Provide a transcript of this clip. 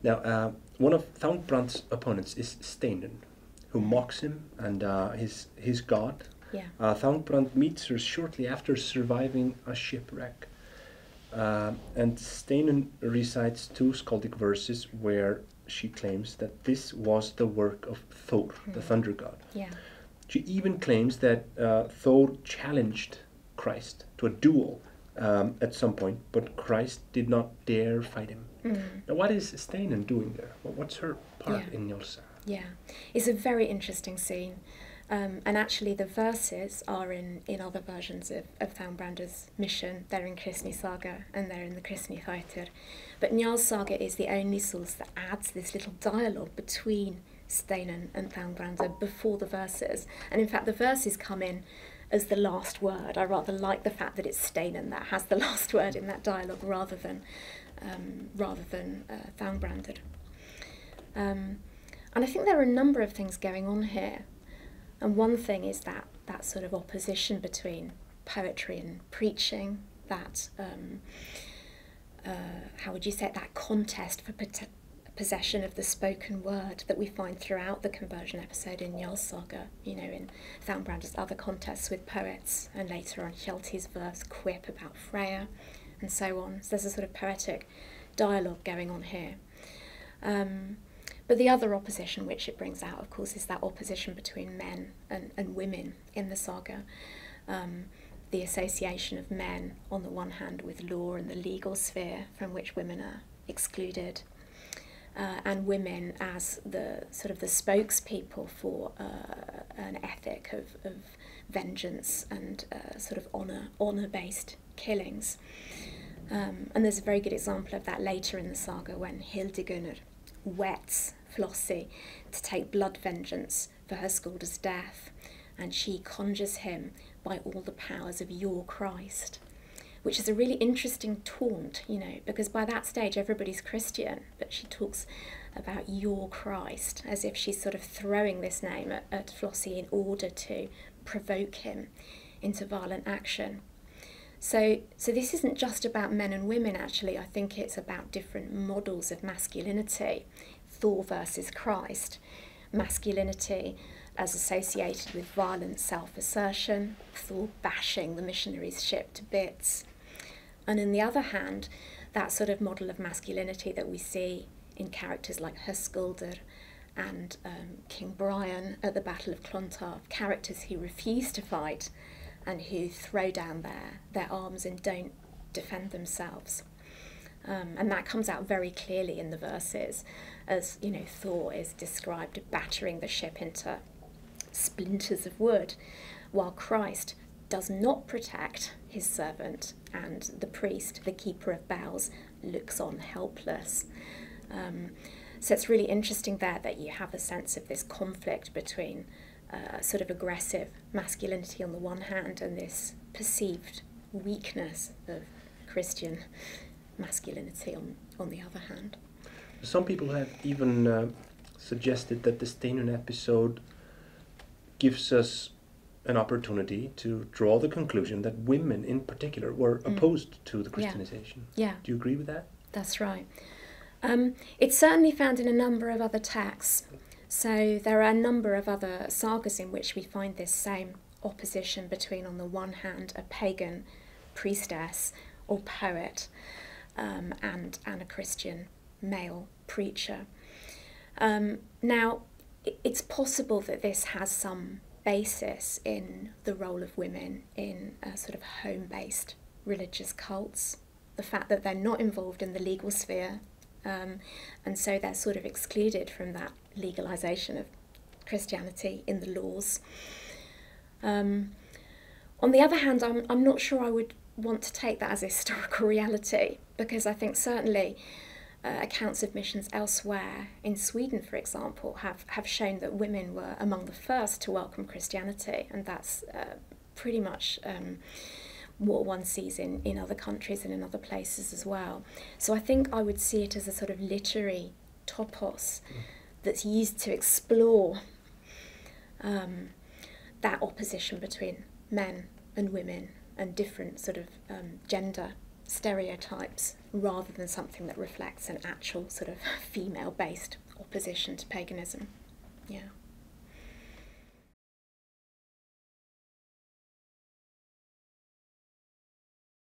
Now, one of Thorbrand's opponents is Steinunn, who mocks him and his god. Yeah. Thorbrand meets her shortly after surviving a shipwreck. And Steinunn recites two skaldic verses where she claims that this was the work of Thor, the thunder god. Yeah. She even claims that Thor challenged Christ to a duel at some point, but Christ did not dare fight him. Now, what is Steinunn doing there? What's her part in Njál's saga? Yeah, it's a very interesting scene. And actually the verses are in other versions of Thorbrand's mission. They're in Kristni Saga and they're in the Kristni Heathen. But Njál's saga is the only source that adds this little dialogue between Steinunn and Thorbrand before the verses. And in fact the verses come in as the last word. I rather like the fact that it's Steinunn that has the last word in that dialogue rather than Thorbrand. And I think there are a number of things going on here. And one thing is that sort of opposition between poetry and preaching, that, how would you say it, that contest for possession of the spoken word that we find throughout the conversion episode in Njál's saga, you know, in Thorbrand's other contests with poets, and later on Hjalti's verse quip about Freya, and so on. So there's a sort of poetic dialogue going on here. But the other opposition which it brings out, of course, is that opposition between men and women in the saga. The association of men, on the one hand, with law and the legal sphere from which women are excluded, and women as the sort of the spokespeople for an ethic of vengeance and sort of honour-based killings. And there's a very good example of that later in the saga when Hildegunr wets Flossie to take blood vengeance for her Skalda's death, and she conjures him by all the powers of your Christ, which is a really interesting taunt, you know, because by that stage everybody's Christian, but she talks about your Christ as if she's sort of throwing this name at Flossie in order to provoke him into violent action. So this isn't just about men and women, actually. I think it's about different models of masculinity. Thor versus Christ. Masculinity as associated with violent self-assertion. Thor bashing the missionary's ship to bits. And on the other hand, that sort of model of masculinity that we see in characters like Höskuldr and King Brian at the Battle of Clontarf, characters who refuse to fight and who throw down their arms and don't defend themselves. And that comes out very clearly in the verses, as, you know, Thor is described battering the ship into splinters of wood, while Christ does not protect his servant, and the priest, the keeper of bells, looks on helpless. So it's really interesting there that you have a sense of this conflict between sort of aggressive masculinity on the one hand and this perceived weakness of Christian masculinity on the other hand. Some people have even suggested that the Steinunn episode gives us an opportunity to draw the conclusion that women in particular were opposed to the Christianization. Yeah. Do you agree with that? That's right. It's certainly found in a number of other texts. So there are a number of other sagas in which we find this same opposition between, on the one hand, a pagan priestess or poet and a Christian male preacher. Now, it's possible that this has some basis in the role of women in sort of home-based religious cults, the fact that they're not involved in the legal sphere, and so they're sort of excluded from that legalisation of Christianity in the laws. On the other hand, I'm not sure I would want to take that as a historical reality, because I think certainly accounts of missions elsewhere, in Sweden for example, have shown that women were among the first to welcome Christianity, and that's pretty much what one sees in other countries and in other places as well. So I think I would see it as a sort of literary topos that's used to explore that opposition between men and women and different sort of gender stereotypes rather than something that reflects an actual sort of female-based opposition to paganism. Yeah.